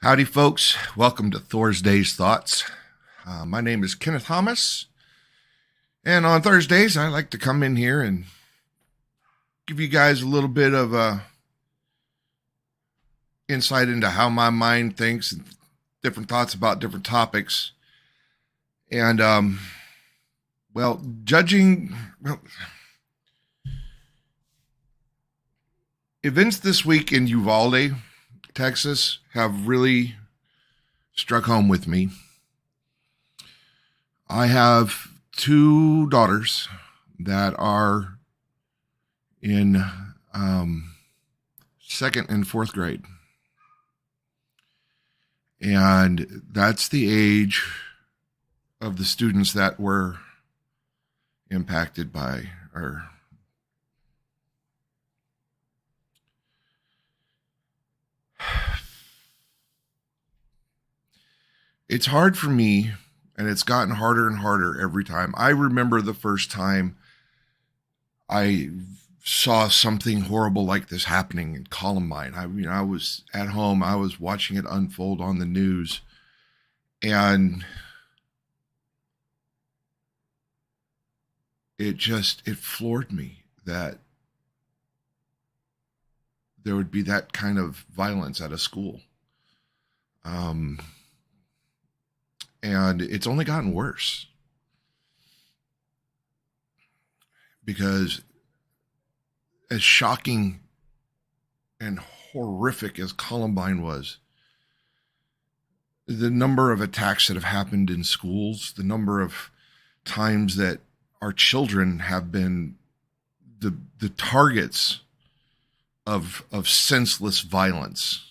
Howdy, folks. Welcome to Thursday's Thoughts. My name is Kenneth Thomas, and on Thursdays, I like to come in here and give you guys a little bit of insight into how my mind thinks and different thoughts about different topics. And, events this week in Uvalde, Texas, have really struck home with me. I have two daughters that are in second and fourth grade. And that's the age of the students that were impacted by or it's hard for me, and it's gotten harder and harder every time. I remember the first time I saw something horrible like this happening in Columbine. I was at home. I was watching it unfold on the news, and it floored me that there would be that kind of violence at a school. And it's only gotten worse, because as shocking and horrific as Columbine was, the number of attacks that have happened in schools, the number of times that our children have been the targets of senseless violence.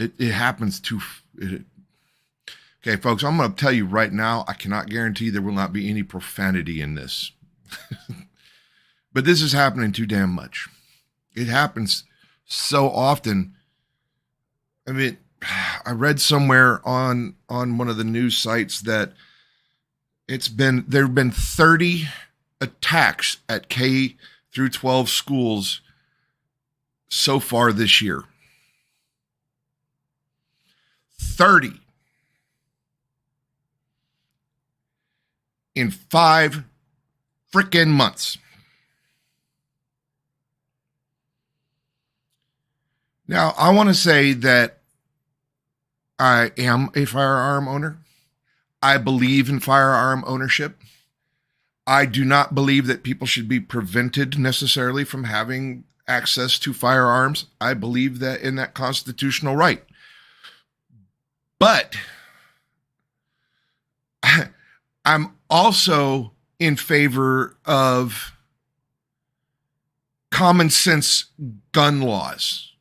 It happens too. Okay, folks, I'm going to tell you right now, I cannot guarantee there will not be any profanity in this. But this is happening too damn much. It happens so often. I mean, I read somewhere on one of the news sites that there have been 30 attacks at K through 12 schools so far this year. 30 in 5 frickin' months. Now, I want to say that I am a firearm owner. I believe in firearm ownership. I do not believe that people should be prevented necessarily from having access to firearms. I believe that in that constitutional right. But I'm also in favor of common sense gun laws.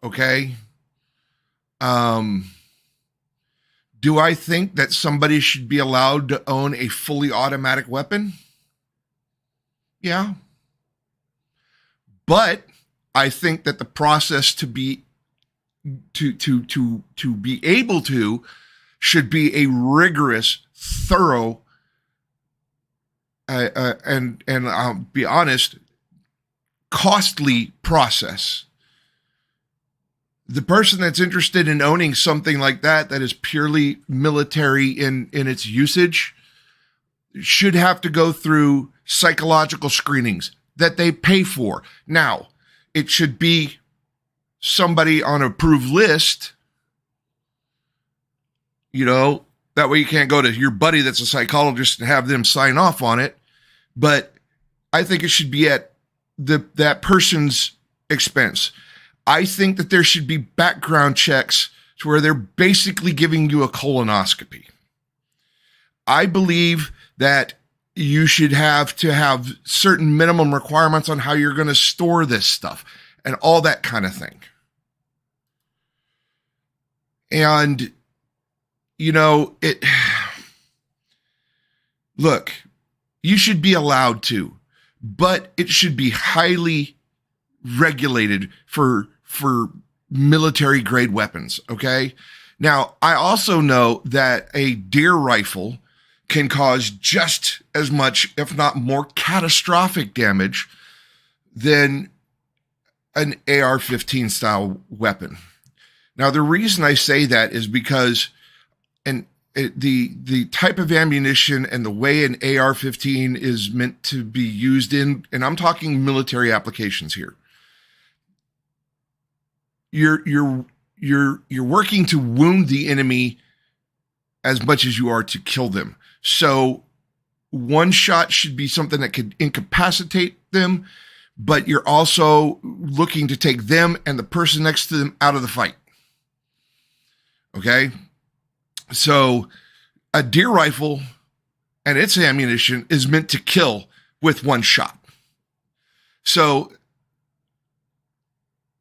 Okay? Do I think that somebody should be allowed to own a fully automatic weapon? Yeah. But I think that the process to be able to should be a rigorous, thorough, and I'll be honest, costly process. The person that's interested in owning something like that is purely military in its usage should have to go through psychological screenings that they pay for. Now, it should be somebody on an approved list, that way you can't go to your buddy that's a psychologist and have them sign off on it. But I think it should be at that person's expense. I think that there should be background checks to where they're basically giving you a colonoscopy. I believe that you should have to have certain minimum requirements on how you're going to store this stuff and all that kind of thing. And, look, you should be allowed to, but it should be highly regulated for military grade weapons. Okay. Now, I also know that a deer rifle can cause just as much, if not more catastrophic damage than an AR-15 style weapon. Now, the reason I say that is because the type of ammunition and the way an AR-15 is meant to be used in, and I'm talking military applications here. You're working to wound the enemy as much as you are to kill them. So one shot should be something that could incapacitate them, but you're also looking to take them and the person next to them out of the fight. Okay? So a deer rifle and its ammunition is meant to kill with one shot. So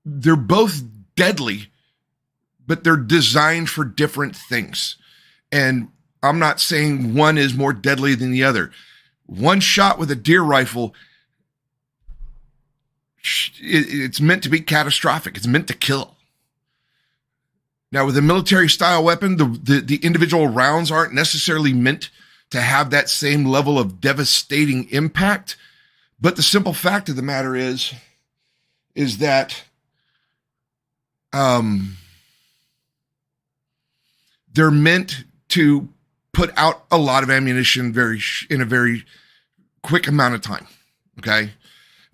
they're both deadly, but they're designed for different things. And I'm not saying one is more deadly than the other. One shot with a deer rifle, it's meant to be catastrophic. It's meant to kill. Now, with a military style weapon, the individual rounds aren't necessarily meant to have that same level of devastating impact. But the simple fact of the matter is that they're meant to put out a lot of ammunition in a very quick amount of time. Okay.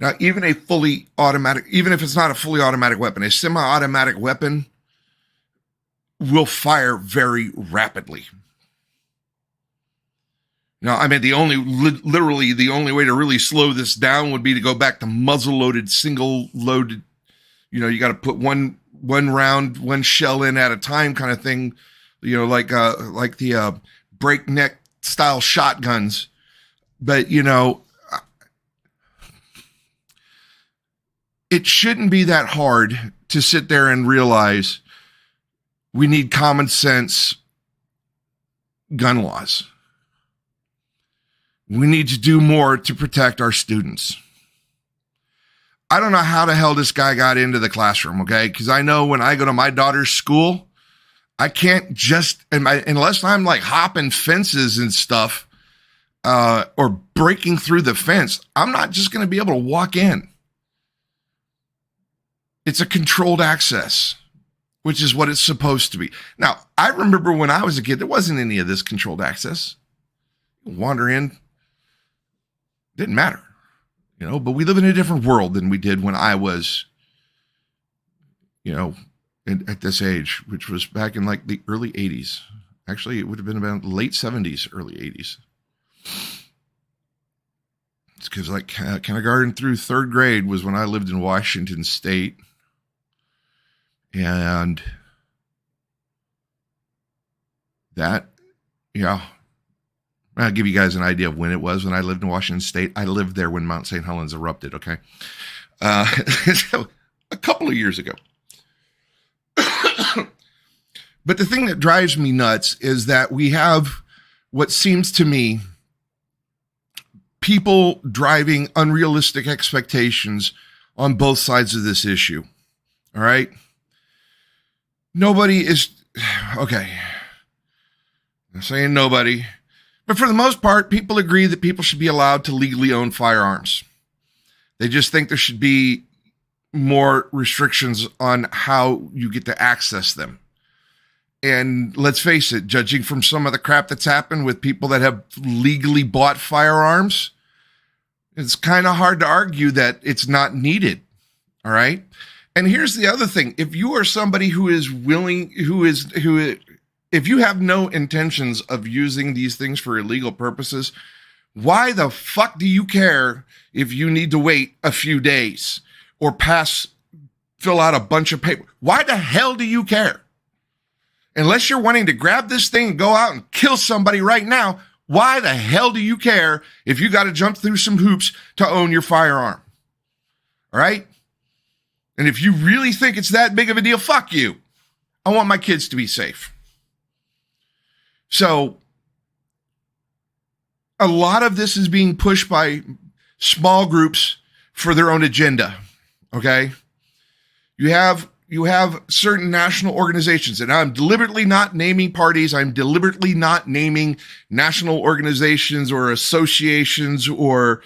Now, even if it's not a fully automatic weapon, a semi-automatic weapon will fire very rapidly. Now, I mean, literally the only way to really slow this down would be to go back to muzzle-loaded, single-loaded. You got to put one round, one shell in at a time kind of thing. Like the breakneck style shotguns. But, it shouldn't be that hard to sit there and realize we need common sense gun laws. We need to do more to protect our students. I don't know how the hell this guy got into the classroom, okay? Because I know when I go to my daughter's school, I can't just, unless I'm like hopping fences and stuff, or breaking through the fence, I'm not just going to be able to walk in. It's a controlled access, which is what it's supposed to be. Now, I remember when I was a kid, there wasn't any of this controlled access. Wander in, didn't matter, but we live in a different world than we did when I was, at this age, which was back in like the early 80s. Actually, it would have been about late 70s, early 80s. It's because like kindergarten through third grade was when I lived in Washington State. And that, I'll give you guys an idea of when it was when I lived in Washington State. I lived there when Mount St. Helens erupted, okay? So a couple of years ago. But the thing that drives me nuts is that we have what seems to me people driving unrealistic expectations on both sides of this issue. All right? Nobody is, okay, I'm saying nobody, but for the most part, people agree that people should be allowed to legally own firearms. They just think there should be more restrictions on how you get to access them. And let's face it, judging from some of the crap that's happened with people that have legally bought firearms, it's kind of hard to argue that it's not needed. All right. And here's the other thing. If you are somebody who is willing, if you have no intentions of using these things for illegal purposes, why the fuck do you care if you need to wait a few days or fill out a bunch of paper? Why the hell do you care? Unless you're wanting to grab this thing and go out and kill somebody right now, why the hell do you care if you got to jump through some hoops to own your firearm? All right? And if you really think it's that big of a deal, fuck you. I want my kids to be safe. So a lot of this is being pushed by small groups for their own agenda. Okay? You have certain national organizations, and I'm deliberately not naming parties. I'm deliberately not naming national organizations or associations or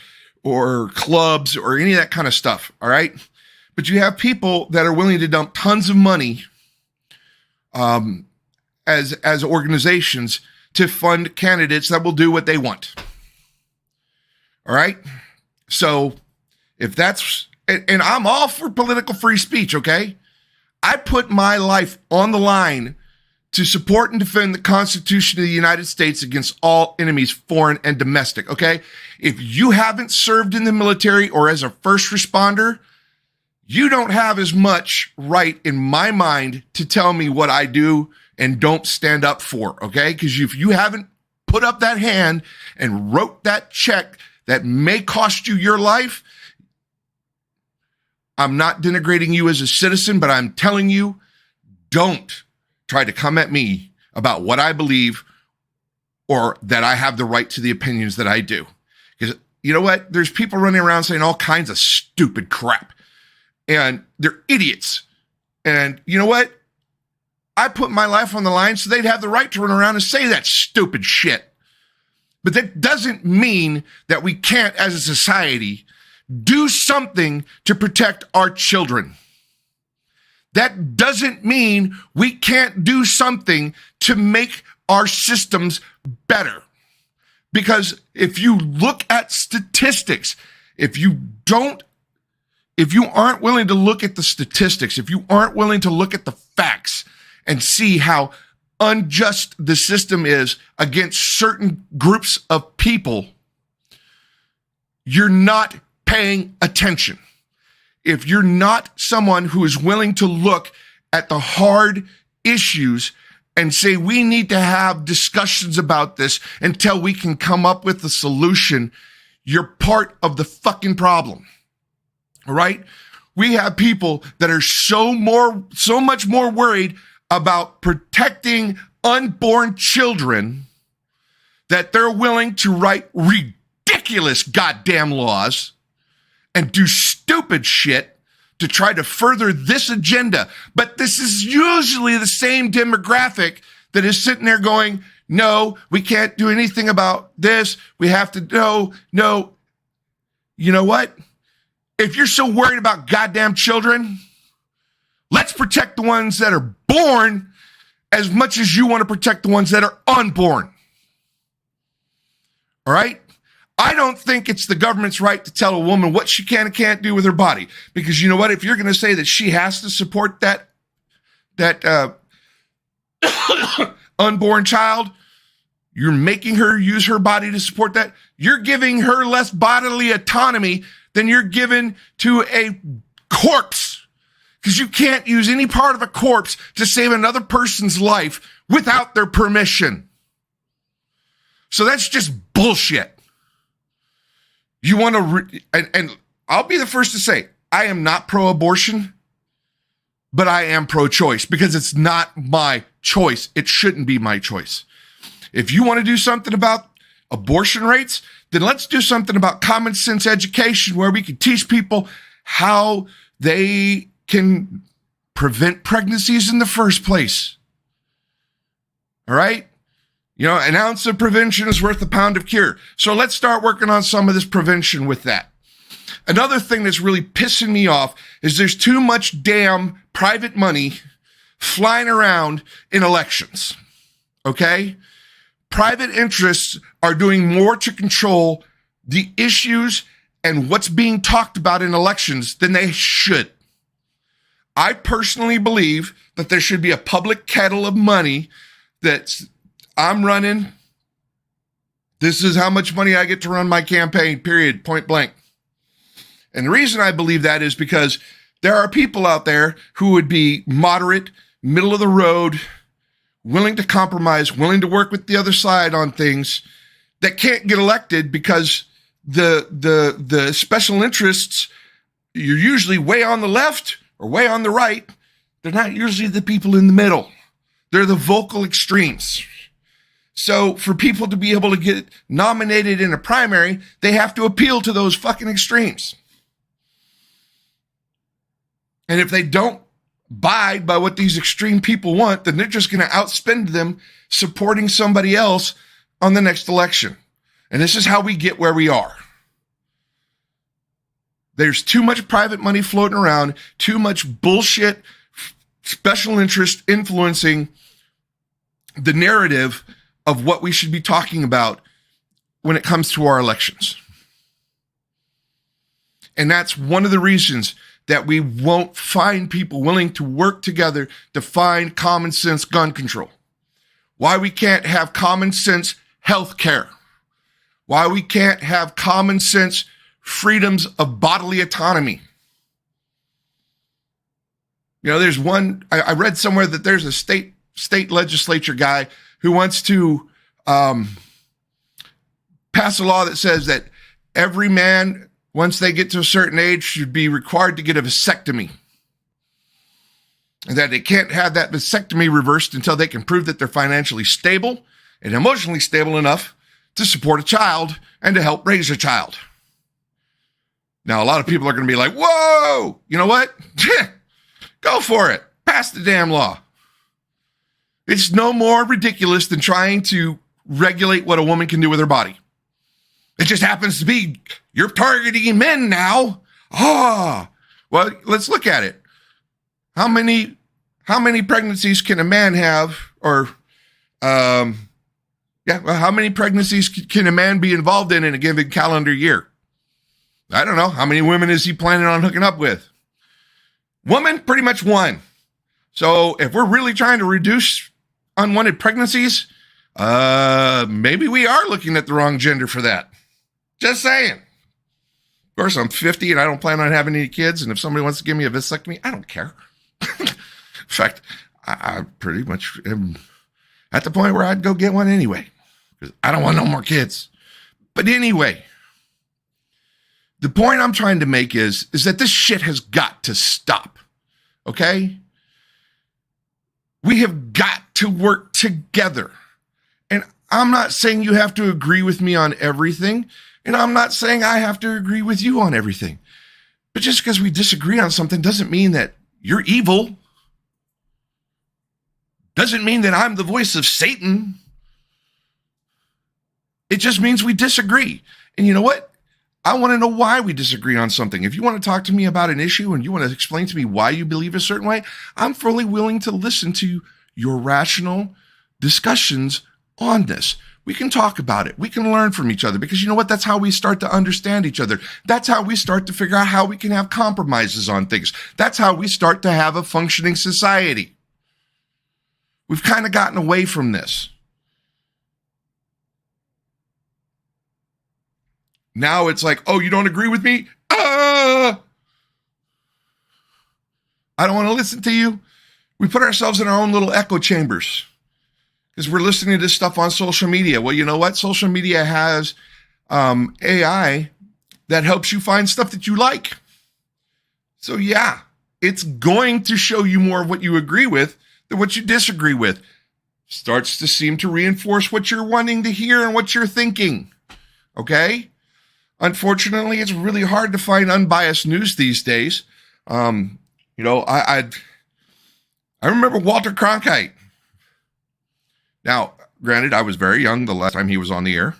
clubs or any of that kind of stuff. All right? But you have people that are willing to dump tons of money as organizations to fund candidates that will do what they want. All right? So if that's, and I'm all for political free speech, okay? I put my life on the line to support and defend the Constitution of the United States against all enemies, foreign and domestic, okay? If you haven't served in the military or as a first responder, you don't have as much right in my mind to tell me what I do and don't stand up for, okay? Because if you haven't put up that hand and wrote that check that may cost you your life, I'm not denigrating you as a citizen, but I'm telling you, don't try to come at me about what I believe or that I have the right to the opinions that I do. Because you know what? There's people running around saying all kinds of stupid crap, and they're idiots. And you know what? I put my life on the line so they'd have the right to run around and say that stupid shit. But that doesn't mean that we can't, as a society, do something to protect our children. That doesn't mean we can't do something to make our systems better. Because if you look at statistics, if you aren't willing to look at the statistics, if you aren't willing to look at the facts and see how unjust the system is against certain groups of people, you're not paying attention. If you're not someone who is willing to look at the hard issues and say, we need to have discussions about this until we can come up with a solution, you're part of the fucking problem. All right? We have people that are so much more worried about protecting unborn children that they're willing to write ridiculous goddamn laws and do stupid shit to try to further this agenda. But this is usually the same demographic that is sitting there going, no, we can't do anything about this. We have to, no. You know what? If you're so worried about goddamn children, let's protect the ones that are born as much as you want to protect the ones that are unborn. All right? I don't think it's the government's right to tell a woman what she can and can't do with her body. Because you know what? If you're going to say that she has to support that unborn child, you're making her use her body to support that. You're giving her less bodily autonomy than you're giving to a corpse. Because you can't use any part of a corpse to save another person's life without their permission. So that's just bullshit. You want to, and I'll be the first to say, I am not pro-abortion, but I am pro-choice because it's not my choice. It shouldn't be my choice. If you want to do something about abortion rates, then let's do something about common sense education where we can teach people how they can prevent pregnancies in the first place. All right? You know, an ounce of prevention is worth a pound of cure. So let's start working on some of this prevention with that. Another thing that's really pissing me off is there's too much damn private money flying around in elections. Okay? Private interests are doing more to control the issues and what's being talked about in elections than they should. I personally believe that there should be a public kettle of money that's I'm running. This is how much money I get to run my campaign, period, point blank. And the reason I believe that is because there are people out there who would be moderate, middle of the road, willing to compromise, willing to work with the other side on things that can't get elected because the special interests, you're usually way on the left or way on the right. They're not usually the people in the middle. They're the vocal extremes. So for people to be able to get nominated in a primary, they have to appeal to those fucking extremes. And if they don't abide by what these extreme people want, then they're just going to outspend them supporting somebody else on the next election. And this is how we get where we are. There's too much private money floating around, too much bullshit, special interest influencing the narrative of what we should be talking about when it comes to our elections. And that's one of the reasons that we won't find people willing to work together to find common sense gun control. Why we can't have common sense health care. Why we can't have common sense freedoms of bodily autonomy. You know, there's one, I read somewhere that there's a state legislature guy who wants to pass a law that says that every man, once they get to a certain age, should be required to get a vasectomy. And that they can't have that vasectomy reversed until they can prove that they're financially stable and emotionally stable enough to support a child and to help raise a child. Now, a lot of people are going to be like, whoa, you know what? Go for it. Pass the damn law. It's no more ridiculous than trying to regulate what a woman can do with her body. It just happens to be you're targeting men now. Well, let's look at it. How many pregnancies can a man have? Or, how many pregnancies can a man be involved in a given calendar year? I don't know. How many women is he planning on hooking up with? Woman, pretty much one. So if we're really trying to reduce unwanted pregnancies, maybe we are looking at the wrong gender for that. Just saying. Of course, I'm 50 and I don't plan on having any kids. And if somebody wants to give me a vasectomy, I don't care. In fact, I pretty much am at the point where I'd go get one anyway, because I don't want no more kids. But anyway, the point I'm trying to make is that this shit has got to stop. Okay? We have got to work together. And I'm not saying you have to agree with me on everything. And I'm not saying I have to agree with you on everything. But just because we disagree on something doesn't mean that you're evil. Doesn't mean that I'm the voice of Satan. It just means we disagree. And you know what? I want to know why we disagree on something. If you want to talk to me about an issue and you want to explain to me why you believe a certain way, I'm fully willing to listen to your rational discussions on this. We can talk about it. We can learn from each other, because you know what? That's how we start to understand each other. That's how we start to figure out how we can have compromises on things. That's how we start to have a functioning society. We've kind of gotten away from this. Now it's like, oh, you don't agree with me? I don't want to listen to you. We put ourselves in our own little echo chambers because we're listening to this stuff on social media. Well, you know what? Social media has AI that helps you find stuff that you like. So yeah, it's going to show you more of what you agree with than what you disagree with. Starts to seem to reinforce what you're wanting to hear and what you're thinking. Okay? Unfortunately, it's really hard to find unbiased news these days. I remember Walter Cronkite. Now, granted, I was very young the last time he was on the air.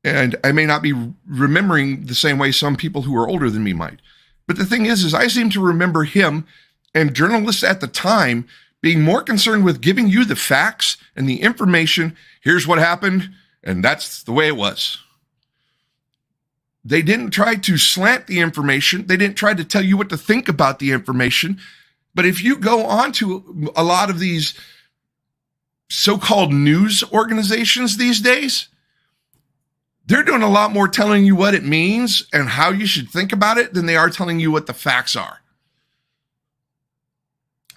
And I may not be remembering the same way some people who are older than me might. But the thing is I seem to remember him and journalists at the time being more concerned with giving you the facts and the information. Here's what happened, and that's the way it was. They didn't try to slant the information. They didn't try to tell you what to think about the information. But if you go on to a lot of these so-called news organizations these days, they're doing a lot more telling you what it means and how you should think about it than they are telling you what the facts are.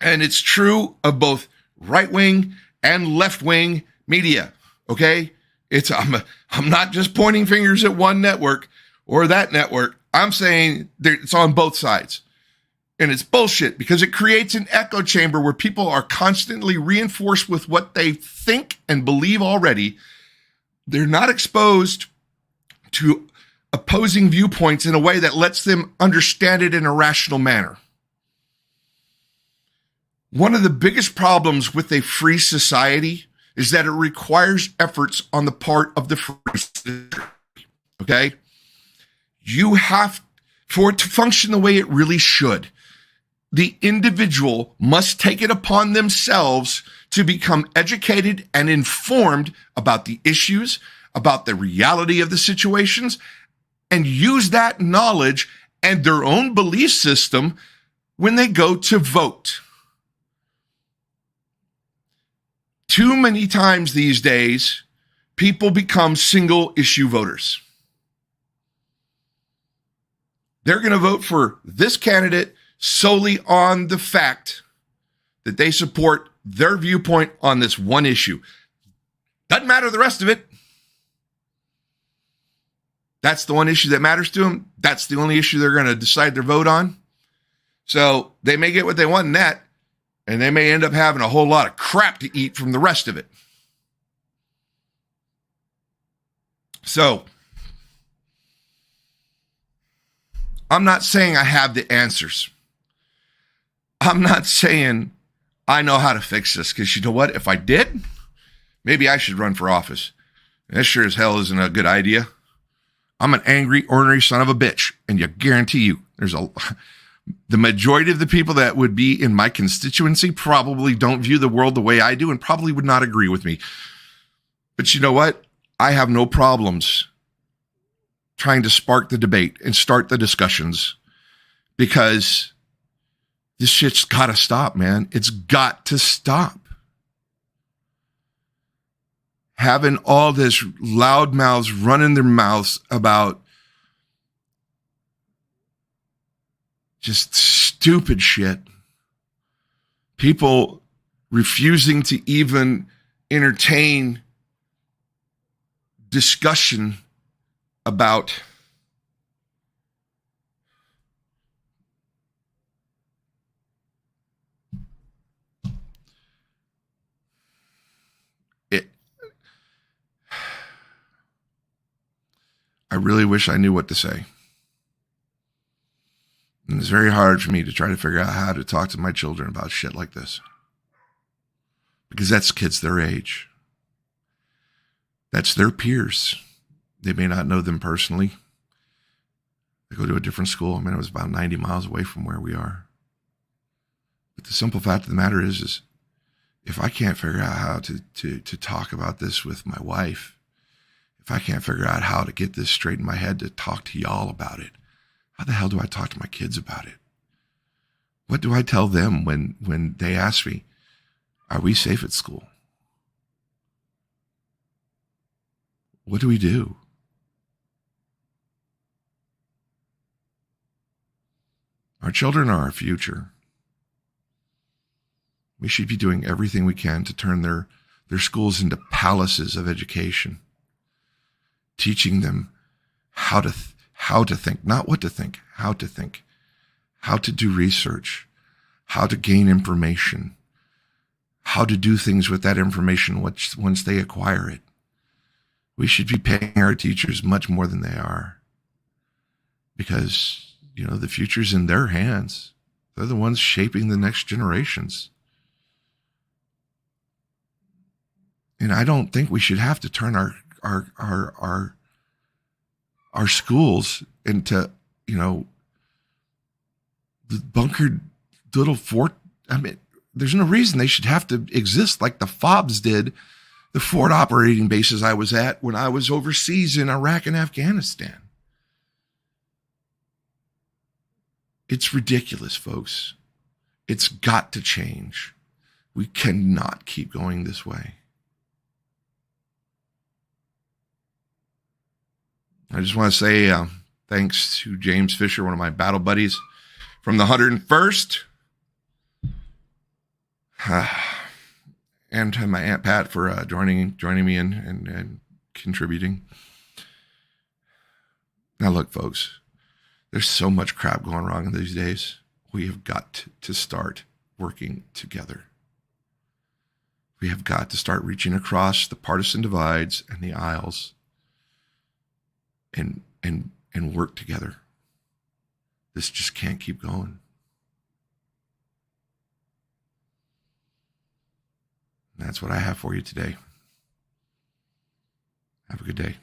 And it's true of both right-wing and left-wing media, okay? I'm not just pointing fingers at one network or that network. I'm saying it's on both sides. And it's bullshit because it creates an echo chamber where people are constantly reinforced with what they think and believe already. They're not exposed to opposing viewpoints in a way that lets them understand it in a rational manner. One of the biggest problems with a free society is that it requires efforts on the part of the free citizenry. Okay? You have, for it to function the way it really should, the individual must take it upon themselves to become educated and informed about the issues, about the reality of the situations, and use that knowledge and their own belief system when they go to vote. Too many times these days, people become single issue voters. They're going to vote for this candidate solely on the fact that they support their viewpoint on this one issue. Doesn't matter the rest of it. That's the one issue that matters to them. That's the only issue they're going to decide their vote on. So they may get what they want in that, and they may end up having a whole lot of crap to eat from the rest of it. So I'm not saying I have the answers. I'm not saying I know how to fix this, because you know what? If I did, maybe I should run for office. That sure as hell isn't a good idea. I'm an angry, ornery son of a bitch, and you guarantee you the majority of the people that would be in my constituency probably don't view the world the way I do and probably would not agree with me. But you know what? I have no problems trying to spark the debate and start the discussions, because this shit's got to stop, man. It's got to stop. Having all this loud mouths running their mouths about just stupid shit. People refusing to even entertain discussion about it. I really wish I knew what to say. And it's very hard for me to try to figure out how to talk to my children about shit like this, because that's kids their age. That's their peers. They may not know them personally. They go to a different school. I mean, it was about 90 miles away from where we are. But the simple fact of the matter is if I can't figure out how to talk about this with my wife, if I can't figure out how to get this straight in my head to talk to y'all about it, how the hell do I talk to my kids about it? What do I tell them when they ask me, are we safe at school? What do we do? Our children are our future. We should be doing everything we can to turn their schools into palaces of education, teaching them how to think, not what to think, how to do research, how to gain information, how to do things with that information once they acquire it. We should be paying our teachers much more than they are, because, the future's in their hands. They're the ones shaping the next generations. And I don't think we should have to turn our schools into, the bunkered little fort. I mean, there's no reason they should have to exist like the FOBs did, the forward operating bases I was at when I was overseas in Iraq and Afghanistan. It's ridiculous, folks. It's got to change. We cannot keep going this way. I just want to say thanks to James Fisher, one of my battle buddies from the 101st, and to my Aunt Pat for joining me in and contributing. Now, look, folks, there's so much crap going wrong in these days. We have got to start working together. We have got to start reaching across the partisan divides and the aisles and work together. This just can't keep going. That's what I have for you today. Have a good day.